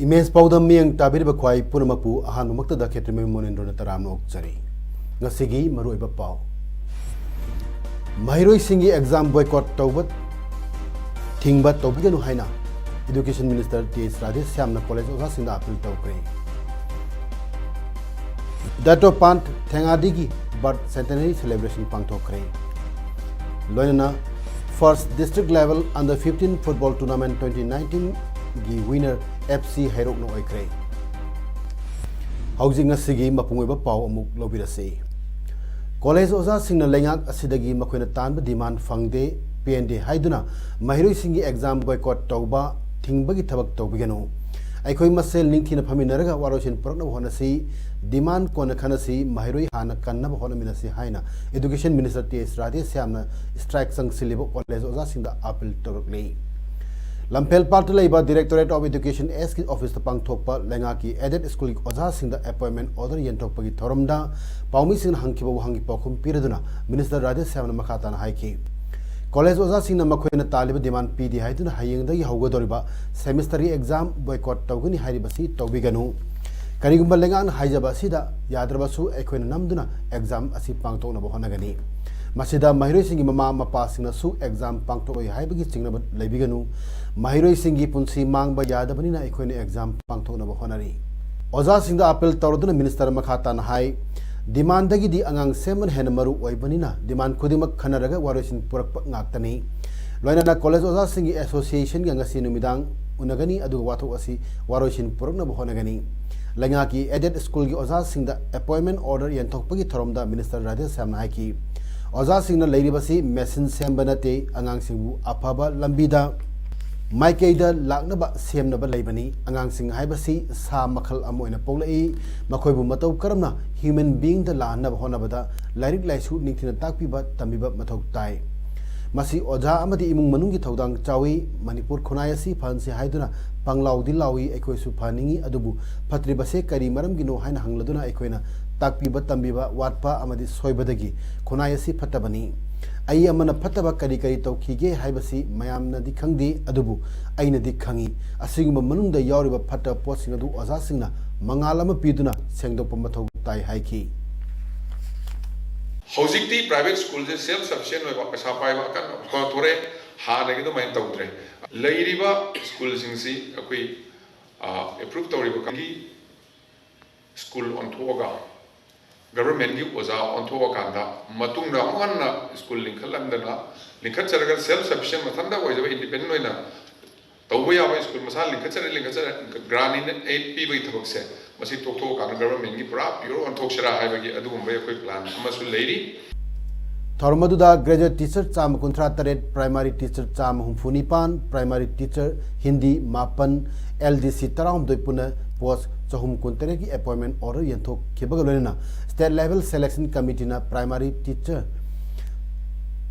Image पाउदम मियंग Tabir बख्वाई पुनमकु Ahaan मक्त the खेत्र में मोनेंद्र न तराम ओक्चरी ngasigi maroi ba pau mahiroi singi exam boycott tawbat thingba tawbiganu haina education minister T.S. Rajesh Syamna college osa sinda appeal tawkre dato pant thengadi gi birth centenary celebration pangthokre loina first district level under 15 football tournament 2019 gi winner FC Hairok no oikre housing asigi mapungoi ba pau amuk lobirase college oza singna lengak asidagi makoina tanba demand fangde PND haiduna mahiroi singi exam boycott tawba thingbagi thabak tawbiganu aikoi masel ningthina phaminaraga waroshin prakna honasi demand kona khanasi mahiroi hana kannaba honaminasi haina education minister T.S. Rajesh Syamna strike sang silibo college oza singda appeal torokle Lampel Party Labor Directorate of Education S Office the Pangthokpa Lenga ki aided school oza sing the appointment order yentokpagi thoromda paumi sing hangkibo hangi pokum piraduna Minister Rajesh Syamna makhatan haiki College oza sing na makhoina talib demand pd haiduna hayengda gi haugadoriba semester exam boycott tawgani hairibasi tawbiganu karigumba lenga haijaba sida yadrabasu ekoina namduna exam asi pangtokna bohonagani Masida mahiroi singi mama mapa singna su exam pangtokoi haibagi singna leibiganu mahiroi singi punsi mangba yadabani na ekoine exam pangtokna honari oza singda appeal tawduna minister makhata na hai demand dagi di angang semen hen maru oibani na demand khudimak khanaraga warosin purak ngaktani loina na college oza singi association ga ngasi numidang unagani adu wathok asi warosin purakna honagani lenga ki aided school gi oza singda appointment order yenthokpagi thoromda minister Rajesh Syamna hai ki oza singna leiribasi machine sembanate angang singbu afaba lambida maikeida laknaba semnaba leibani angang sing haibasi sa makhal amoina poglai makhoibu matau karamna human being da lanaba honabada lairik laisu ningthina takpiba tambiba mathau tai masi oja amadi imung manungi thodang chawi manipur khunayasi phansi haiduna panglaudi lawi ekoi su phaningi adubu phatribase kari maram gino haina hangladuna ekoina takpiba tambiba watpa amadi soibadagi khunayasi phatabani ai amana phataba kari kari tawkhige haibasi mayamna di khangdi adubu aina di khangi asiguma manungda yawriba phata posing adu oza singna mangalama piduna sengdokpa mathau tai haiki Hojikti private school se self sufficient hoiba paisa paiba kan ko thore ha nagi do main tawdre leiriba school singsi akoi approve tawriba kangi school on thoga government gi oza on thoga kanda matungna manna school linkhalandana linkhatcharaga self sufficient mathanda hoiba independent hoina tawba yaba school masal linkhatchara grant in 8 p bai thabakse masi tokto kan government gi pura pure on thokshara haibagi adugumba ekoi plan amasu leiri Thormaduda graduate teacher cham kunthra taret primary teacher cham humfunipan primary teacher Hindi mapan LDC taram doi puna post chahum kuntere ki appointment order yenthok khibaga loina state level selection committee na primary teacher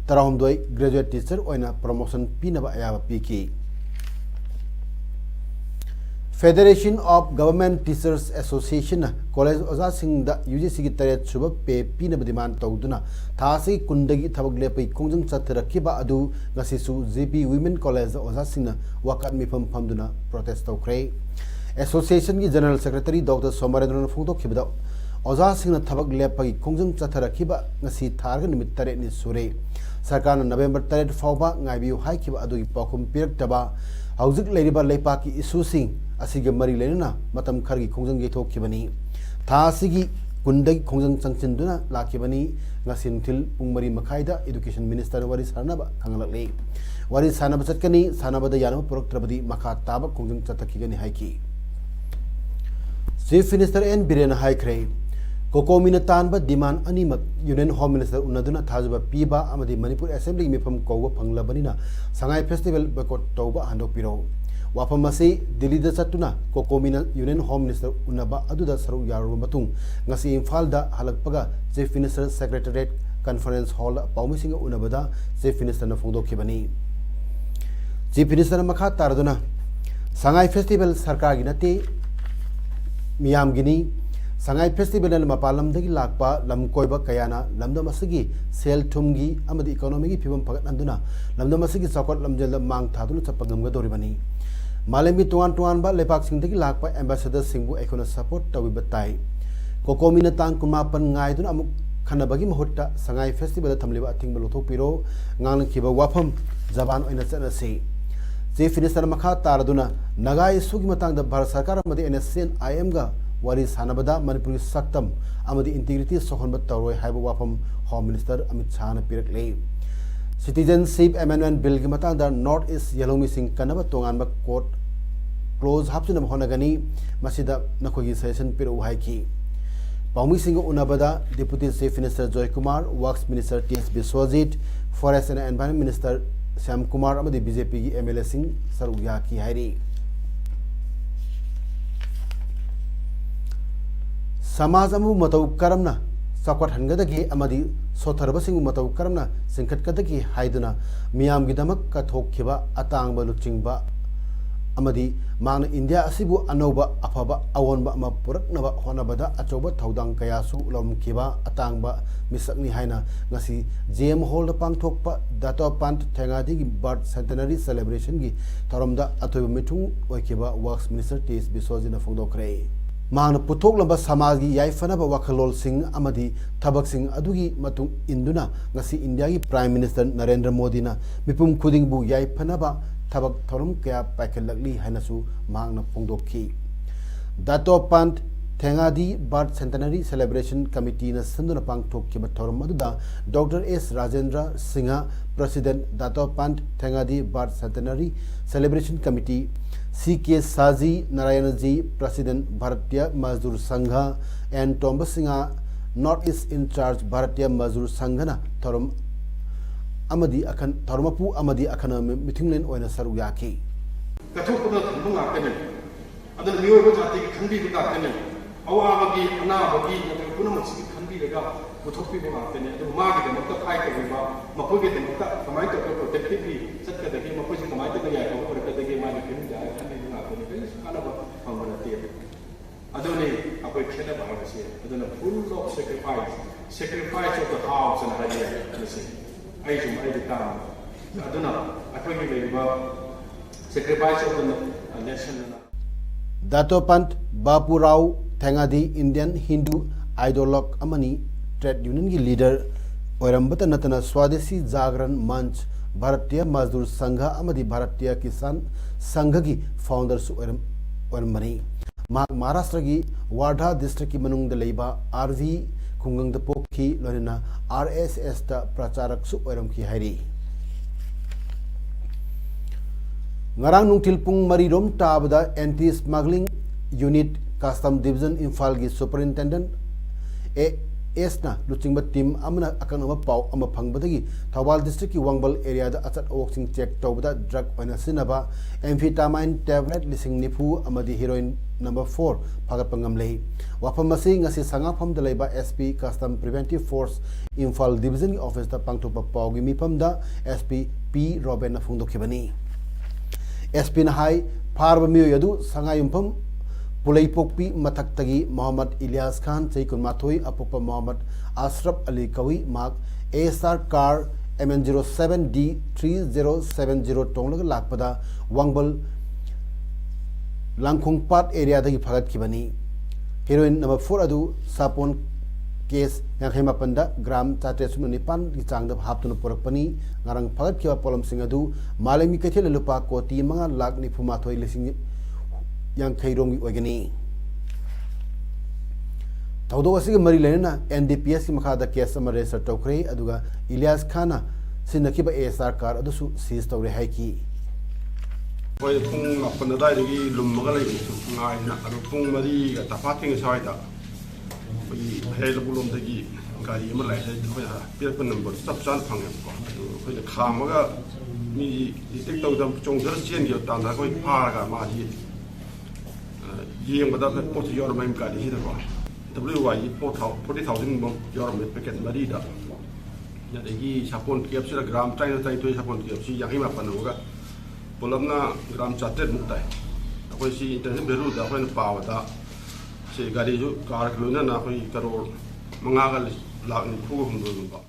taram doi graduate teacher oina promotion pinaba ayaba piki Federation of Government Teachers Association College oza sing da UGC gi taret suba pe pina demand tawduna thasi kundagi thabak lepai kongjang chatharakiba adu ngasisu JP Women College oza singna wakat mifam phamduna protest tawkre Association gi General Secretary Dr. Somarendra Phungto khibda oza singna thabak lepai kongjang chatharakiba ngasi tharga nimit taret ni sure sarkarna November taret fawba ngaibiu haikiba adu gi pakhum pirak taba hauzik leiriba leipaki issue sing asiga mari lenuna matam khargi khongjang ge thokkhibani tha asigi kundagi khongjang changchinduna lakhibani ngasin thil pungmari makhaida education minister wari sarnaba khanglakle wari sanaba chatkani sanabada yanama puroktrabadi makha taba khongjang chatakigani haiki Chief Minister N Biren haikre kokomina tanba demand animak Union Home Minister unaduna thajaba piba amadi Manipur Assembly mifam kowa phanglabanina sangai festival boycott tawba handok piro वाफम असी दिल्ली दा चतुना कोकोमिना union home minister उन्नबा अदुदा सरुक यारुब मतुंग ngasi Imphal दा हलकपगा chief minister secretariat conference hall पाउमिसिंग उन्नबदा चीफ मिनिस्टर न फोंदोखिबनी चीफ मिनिस्टर मखा तारदुना संगाई फेस्टिवल सरकार की नते मियाम गिनी संगाई फेस्टिवल मपालम दगी लाकपा लम कोइबा कयाना लमदम असगी सेल थुमगी अमदी इकोनॉमी की फिबम फगतनदुना लमदम असगी चौकट लमजेल मांग थादुना चपगमगदोरिबनी मालेमी तुआन तुआन बा लेपाक सिंह लाकपा एम्बेसडर सिंहबु एकोना सपोर्ट तविबताई कोकोमिना तांग कुमापन ngaiduna amuk खनबगी महत्ता संगाई फेस्टिवल थमलिबा अथिंग लोथोपिरो nganglखिबा वाफम जबान ओइना चनसी चीफ मिनिस्टर मखा तारदुना नगा इशू की मतंग भारत सरकार अमदी एनएसएन आईएम गा वारी सानबदा मणिपुरी सक्तम अमदी इंटीग्रिटी सोहनब तौरोय हाइबा वाफम होम मिनिस्टर अमित शाह न पिरकले सिटीजनशिप अमेंडमेंट बिल की मतंग नॉर्थ ईस्ट येलोमी सिंह कनब तोंगानब कोर्ट क्लोज हापचुन होनगनी मसिदा नखोगी सेशन पिरउ हाइकी पाउमी सिंह उन्नबदा deputy chief minister Joy Kumar works minister TS Biswajit forest and environment minister Shyam Kumar अमदी बीजेपी की एमएलए सिंह सरुया की हायरी समाज अमु मतौ करमना चौकट हनगदगी अमदी सोथरबसिंग मतौ करमना सिंखटकदगी हाइदुना मियाम गिदमक कथोखिबा अतांगबा लुचिंगबा अमदी मांग इंडिया असिबु अनौबा अफबा अवोनबा अमा पुरकनबा होनबदा अचौबा थौदांग कयासु लमखिबा अतांगबा मिसकनी हाइना ngasi जेम हॉल पांगथोकपा दातो पांत थेंगादी की बर्थ सेंटेनरी सेलिब्रेशन की थरमदा अथोब मिथुंग ओइखिबा वर्क्स मिनिस्टर टीएस बिश्वजीत फोंदोखरे मांग पुथोकलबा समाज की याइफनबा वखलोल सिंह अमदी थबक सिंह अदुगी मतुंग इंदुना ngasi इंडिया की प्राइम मिनिस्टर नरेंद्र मोदी ना मिपुम खुदिंगबु याइफनबा थबक थरम क्या पाइखलगली हैनसु मांगना फोंदोखी Dattopant Thengadi birth centenary celebration committee न संदुना पांगथोखिबा थरम मदुदा doctor S Rajendra Singh president Dattopant Thengadi birth centenary celebration committee CK Saji Narayan ji president Bharatiya Mazdoor Sangh N Tomba Singh north east incharge Bharatiya Mazdoor संघना थरम अमदी अखन थरमपु अमदी अखन मिथिंगलेन ओइना सरुक याखी कथोपदा थंबा लाकने अदन मियोबा जाति की खंबी बिताकने अवाबगी अनाबगी नतन पुनमसी खंबीरगा पुथोपीबा लाकने अदु मागी दमक फाइ कबा मखोगे दमक कमाय तो प्रोटेक्टिवली सत्कदगी मखोजी कमाय तो या को परकदगी मागी फिन जाय खंबी लाकने कई कानबा फंगरते अदुने अकोय खेदा बारसे अदन full of sacrifice of the house and idea listen I do my time aduna akogi leiba sacrifice of the nation Dato Pant Bapu Rao Thengadi Indian Hindu ideologue amani trade union ki leader oirambata natana Swadeshi Jagran Manch Bharatiya Mazdoor Sangha amadi Bharatiya Kisan Sangha ki founders oirambani Maharashtra ki Wardha district ki manung da leiba RV Kungang da Pokhi lorina RSS da pracharak su oiram ki hairi Ngarang nungtil pung marirom tabda anti smuggling unit custom division Imphal gi superintendent esna luchingba team amna akanama pau ama phangbadagi Thawal district ki Wangbal area da achat oxing check tawda drug oina sinaba amphetamine tablet lising nifu amadi heroin number 4 phagat pangam lei wafam asi ngasi sanga pham da leiba SP custom preventive force Imphal division ki office da pangthopa pau gi mifam da SP P Robin na phungdokhibani SP na hai farba miyo yadu sanga yumpham Pulai Pokpi Mataktagi Muhammad Ilyas Khan Chaikun Mathoi Apopa Muhammad Ashraf Ali Kawi Mark ASR car MN07D 3070 Tonglag Lakpada Wangbal Langkhongpat area dagi phagat kibani heroin number 4 adu sapon case yankhema panda gram 409 ki changda haptuna porakpani ngarang phagat kiba polom sing adu malemi kathel lupa koti manga lakh ni phuma thoi lising yang khairom gi ogani tawdo asig mari lena NDPS ki makha da case ama register tokre aduga Ilyas Khana sinakiba ASR car adu su seize tawre hai ki Poi pung apna dai gi lummaga lai ngai na adu pung mari ga tapating sai da poi hel bulom da gi gari ma lai da poi ha pir pun number stop chan phang ko poi khamaga me detect तौदम चोंदर chain गे तांदा कोई फारगा माजी येंबदा pot your ma'am का दी हिदको WY 40,000 bomb your में packet मरीदा यादगी सापोन cap से ग्राम time time तो सापोन cap से यही मापन होगा पुलमना ग्राम चाटे मुक्ताय कोई सी इंटरनेट बेरू दा कोई पावदा से गाड़ी जो कार लोना ना कोई करोड़ मंगागा लाख निफु हमदो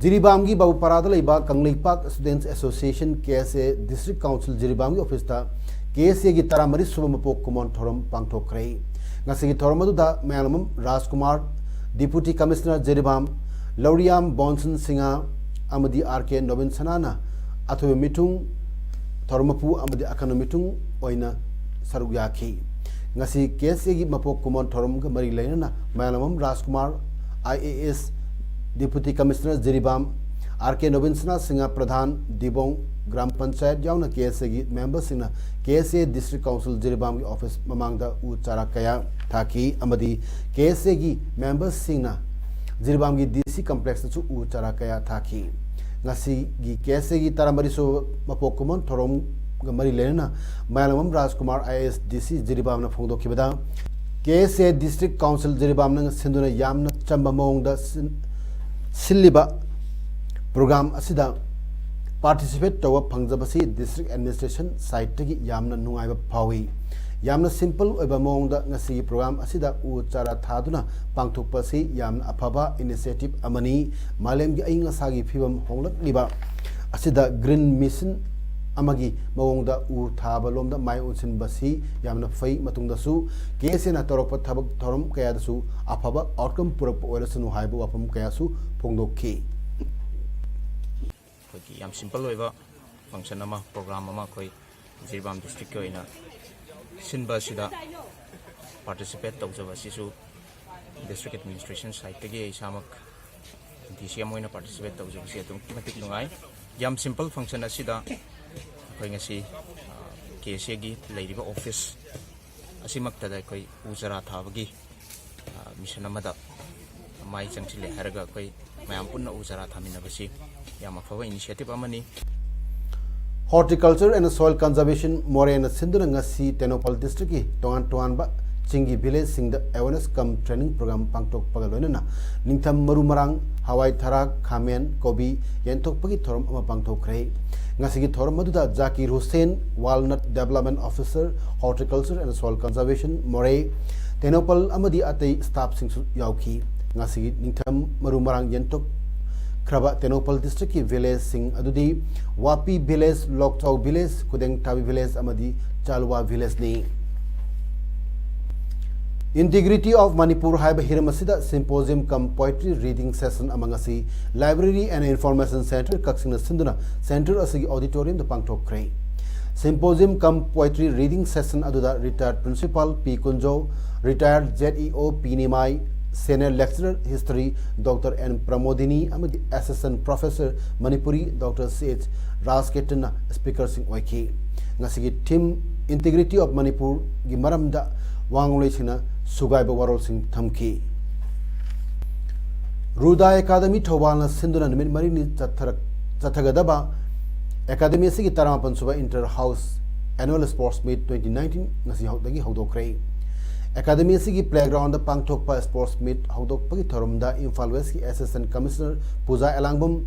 जिरीबाम की बाबूपाराद लेबा Kangleipak students association KSA district council Jiribam की ऑफिस ता केएसए की तरामरी सुब मपोक कुमोन theorem पांगथोखरे ngasi gi thorom adu da mayalamam Rajkumar Deputy Commissioner Jirbam Lauriam Bonson Singa amadi RK Nobin Sanana athobe mitung thoromapu amadi akano mitung oina sarugyaaki ngasi KSA gi mapok kumon thorom ga mari laina mayalamam Rajkumar IAS Deputy Commissioner Jirbam RK Nobin Singa Pradhan Dibong Gram Panchayat yauna KSA gi members singna KSA District Council Jirbam gi office mamangda u chara kaya thaki amadi KSA gi members singna Jirbam gi DC complex chu u chara kaya thaki ngasi gi KSA gi taramari so mapokumon thorom ga mari lena mayalamam Rajkumar IAS DC Jirbam na phongdo khibada KSA District Council Jirbam na sinduna yamna chamba mongda silliba program asida participate to Pangjabasi district administration site tagi yamna nungaiba phawi yamna simple oiba mongda ngasi program asida u chara thaduna pangthokpasi yamna aphaba initiative amani malem gi ainga sagi phibam honglak liba asida green mission amagi mawongda u thaba lomda mai unsin basi yamna fai matungda su KSA na torokpa thabak thorom kaya su aphaba outcome purak oirasunu haibu wapam kaya su phongdokhi yam simple oiba function ama program ama koi Jirbam district ko ina sinba sida participate tawjaba sisu district administration site tagi isamak DCM oina participate tawjaba si atum matik lungai yam simple function asida koi ngasi KSA gi leiriba office asimak tada koi ujara thabagi mission amada mai changchile haraga koi mayam punna ujara thaminabasi initiative amani horticulture and soil conservation more and sinduna ngasi Tenopal district ki toan ba chingi village sing the awareness cum training program pangtok pagalona ningtham marumarang hawai tharak khamen kobi yentok pagi thorom ama pangtok rei ngasi gi thorom maduda Zakir Hussain Walnut Development Officer Horticulture and Soil Conservation more Tenopal amadi atai staff sing yauki ngasi gi ningtham marumarang yentok Kraba Tenopal district ki village sing adudi Wapi village Lokchau village Kudeng Tabi village amadi Chalwa village ni Integrity of Manipur haiba hiramasida symposium cum poetry reading session amangasi library and information center kaksina sinduna center asigi auditorium the pangtok krei symposium cum poetry reading session aduda retired principal P Kunjo retired ZEO P Nimai Senior Lecturer History Dr. N. Pramodini amadi Assistant Professor Manipuri Dr. C.H. Rasketan Speaker Sing Oiki ngasigi team integrity of Manipur gi maramda wangloi sina sugaiba warol sing thamki Ruda Academy Thawalna Sinduna nimit marini chathagadaba Academy sigi taramapan suba inter house annual sports meet 2019 ngasi hawdagi hawdokrei Academy sigi playground pangthokpa sports meet hawdokpagi thoromda Imphal West ki Assistant Commissioner Puja Elangbum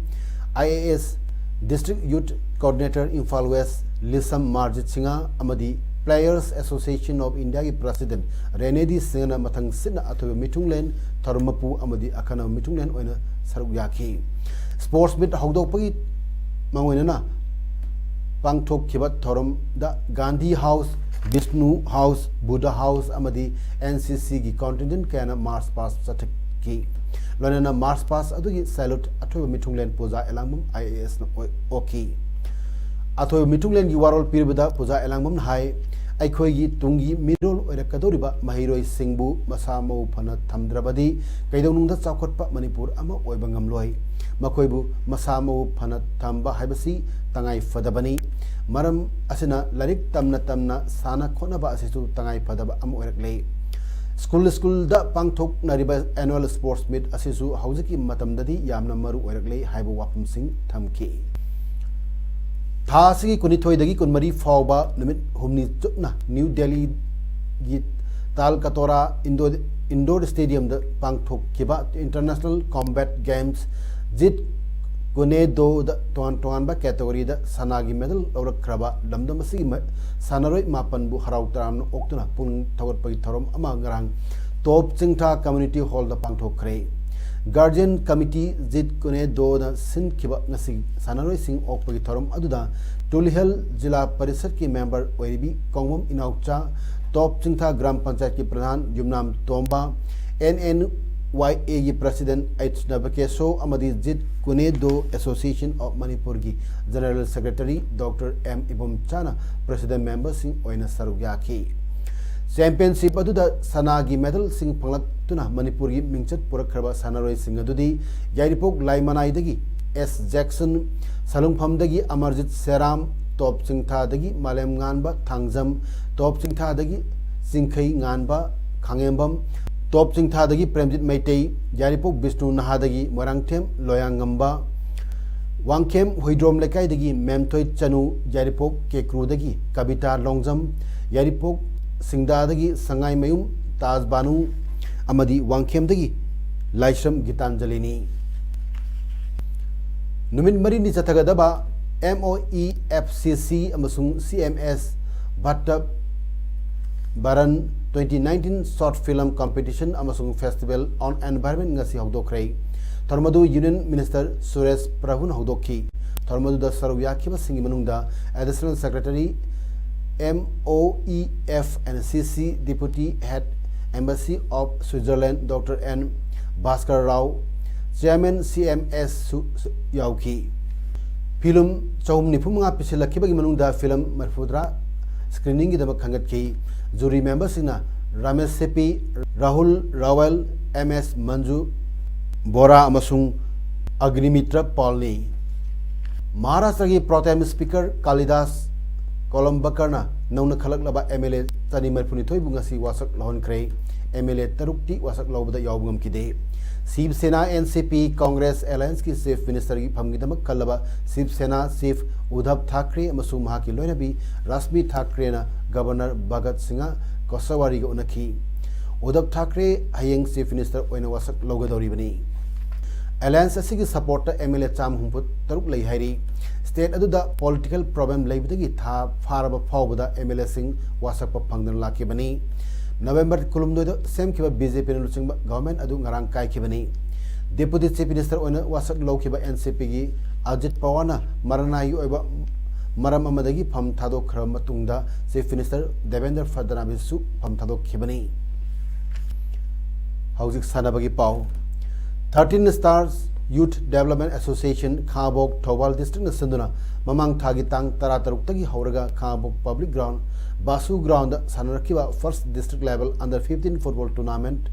IAS District Youth Coordinator Imphal West Lisam Marjit Singa amadi Players Association of India ki President Renedi Singna mathang sinna athobe mitunglen thoromapu amadi akana mitunglen oina saruk yaki sports meet hawdokpagi mangoina pangthok khibat thorom da Gandhi House Vishnu House, Buddha House, amadi NCC ki contingent kana Mars Pass Sataki. Lana Mars Pass adugi salute atho mitunglen Puja Elangmum IAS Oki. Atho mitunglen gi warol pirbada Puja Elangmum hai aikhoi gi tungi mirol oirakadoriba mahiroi singbu masamo phana thamdrabadi kaidonungda chakotpa Manipur ama oibangamloi makoibu masamo phana thamba haibasi tangai fadabani maram asina larik tamna sana khona ba asisu tangai padaba am oiraklei school da pangthok nariba annual sports meet asisu haujiki matamdadi yamna maru oiraklei haibu wapum sing thamki था की कुनिथोइदगी कुनमरी फावबा निमित हुमनी चुपना new Delhi Talkatora indoor इंडोर स्टेडियम द पांगथोकिबा international combat games जित गुने दो टोन कैटेगरी द सनागी मेडल लौरख्रबा लमदम सानरोय मापन बु हराउ तरान ओक्तुना पुंग थवरपगी थरम अमा ngarang Top Chingtha community hall द पांगथोखरे गार्जियन कमिटी जित गुने दो द सिनखिबा ngasi सानरोय सिंग ओकपगी थरम अदुदा तुलिहल जिला परिषद की मेंबर ओइबी कोंगमम इनाउचा टॉप चिंगथा ग्राम पंचायत की प्रधान युमनाम तोंबा NNYA की प्रेसिडेंट एच नबकेशो अमदी जित कुने दो एसोसिएशन ऑफ मणिपुर की general secretary doctor M Ibamcha president member Singh ओइना सरुयाखी चैंपियनशिप अदुदा सना की मेडल सिंह फंगलक्तुना मणिपुर की मिंगचत पुरखरबा सानरोय सिंह अदुदी यारिपोक लाइमनाइदगी एस जैक्सन सलुंगफमदगी अमरजीत सेराम टॉप चिंगथादगी मालेम गानबा थांगजम टॉप चिंगथादगी सिंखई गानबा खांगेंबम टॉप चिंगथादगी प्रेमजित मैतई यारिपोक विष्णु नहादगी मोरांगथेम लोयांगंबा वांगखेम हुइड्रोम लेकाइदगी मेमथोय चनु यारिपोक केक्रूदगी कविता लोंगजम यारिपोक सिंगदादगी संगाई मयुम ताजबानु अमदी वांगखेमदगी लाइश्रम गीतांजलिनी नुमित मरीनी चथगदबा MOEFCC अमसुंग CMS भट्टब बरन 2019 शॉर्ट फिल्म कॉम्पिटिशन अमसुंग festival on environment ngasi hogdokhrei थर्मदु यूनियन मिनिस्टर सुरेश प्रभुन hogdokhi थर्मदु द सरव्याखिबा सिंगी मनुंगदा additional secretary MOEFCC deputy head embassy of Switzerland doctor N Bhaskar Rao chairman CMS याउखी film चौम निफुमंगा पिसिलखिबगी मनुंगदा film मरफुद्रा screening की दमक खंगतखी जूरी मेंबर्स इना रमेश सेपी राहुल रावल MS मंजू बोरा अमसुंग अग्निमित्र पॉलनी महाराष्ट्र की प्रोटेम स्पीकर कालिदास कोलंबकरना नौना खलकलबा MLA चनी मरफुनिथोय बुंगासी वासक लहनख्रे MLA तरुक्ति वासक लौबदा यावगम किदे शिवसेना NCP कांग्रेस अलायंस की चीफ मिनिस्टर की फमगिदमक कलबा शिवसेना चीफ उद्धव ठाकरे अमसुंग महाकी लोइनबी रश्मि ठाकरेना गवर्नर भगत सिंह कोसवारी को उनखी उद्धव ठाकरे हयेंग चीफ मिनिस्टर ओइना वासक लौगदौरिबनी अलायंस असिगी सपोर्ट MLA चाम हुंपुत तरुक लई हाइरी स्टेट अदुदा पॉलिटिकल प्रॉब्लम लैबदगी था फारब फावबदा MLA सिंह वासक फंगदन लाखिबनी नवंबर कुलुमदोद सेम किबा BJP न लुचिंग गवर्नमेंट अदु ngarang kai खिबनी deputy chief minister ओइना वासक लौखिबा NCP की अजित पवारना मरनाई ओइबा मरम अमदगी फम थादोक खरम मतुंगदा चीफ मिनिस्टर देवेंद्र फडणवीसु फम थादोक खिबनी हाउजिक सानाबगी पाव 13 stars youth development association Khabok Thoubal district सिंधुना ममांग थागी तांग तरा तरुक्तगी हौरगा खाबोक पब्लिक ग्राउंड बासु ग्राउंड सानरखिबा first district level under 15 football tournament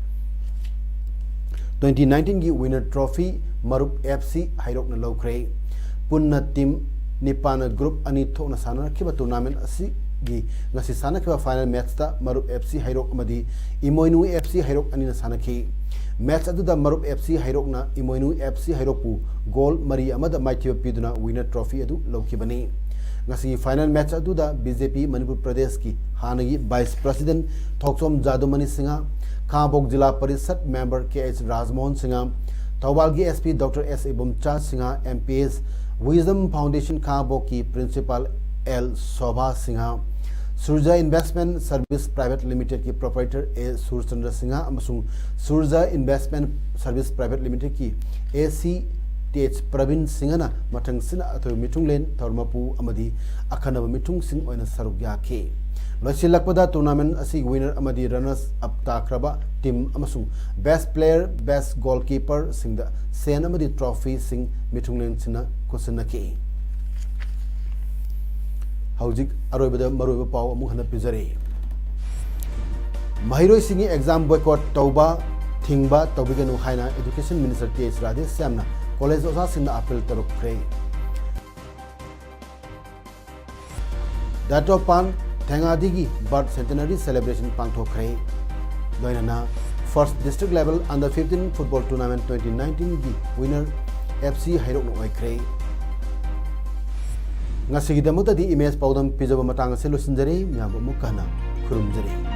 2019 की विनर ट्रॉफी मरुप FC हाइरोकना लौख्रे पुन्ना टीम निपान ग्रुप अनि थोकना सानरखिबा टूर्नामेंट असि गी ngasi सानखिबा फाइनल मैच ता मरुप FC हाइरोक अमदी इमोइनु FC हाइरोक अनि सानखि मैच अदुदा मरुप FC हाइरोकना इमोइनु FC हाइरोकपु गोल मरी अमदा माइथिबा पिदुना विनर ट्रॉफी अदु लौखिबनी ngasi फाइनल मैच अदुदा BJP मणिपुर प्रदेश की हानगी वाइस प्रेसिडेंट थोकसोम जादुमणि सिंह खाबोक जिला परिषद मेंबर KH राजमोहन सिंह थौबाल की SP doctor S Ibamcha Singh MPS wisdom foundation Khabok की principal L Shobha Singh Surja investment service private limited की proprietor A Surchandra Singh अमसुंग Surja investment service private limited की AC TH प्रवीण सिंहना मथंग सिना अथो मिथुंगलेन थर्मपु अमदी अखनब मिथुंग सिंह ओइना सरुक याखे लोसिलकपदा टूर्नामेंट असि विनर अमदी रनर्स अप ताख्रबा टीम अमसुंग best player best goalkeeper Singh Sen अमदी ट्रॉफी सिंह मिथुंगलेन सिना कुसनके हौजिक अरोइबदा मरोइबा पाव अमु हना पिजरे महिरोइ सिंगी एग्जाम बॉयकॉट तौबा थिंगबा तौबिगनु हाइना एजुकेशन मिनिस्टर TH राधेश श्यामना कॉलेज ओसा सिंह अपील तरुक्रे दाटोपान थेंगादिगी बर्थ सेंटेनरी सेलिब्रेशन पांगथोखरे लोइनाना first district level under 15 football tournament 2019 की विनर FC हाइरोक ओइख्रे ngasi gidamutadi image paudam pijaba matang se losinjari myam amuk kana khurumjari.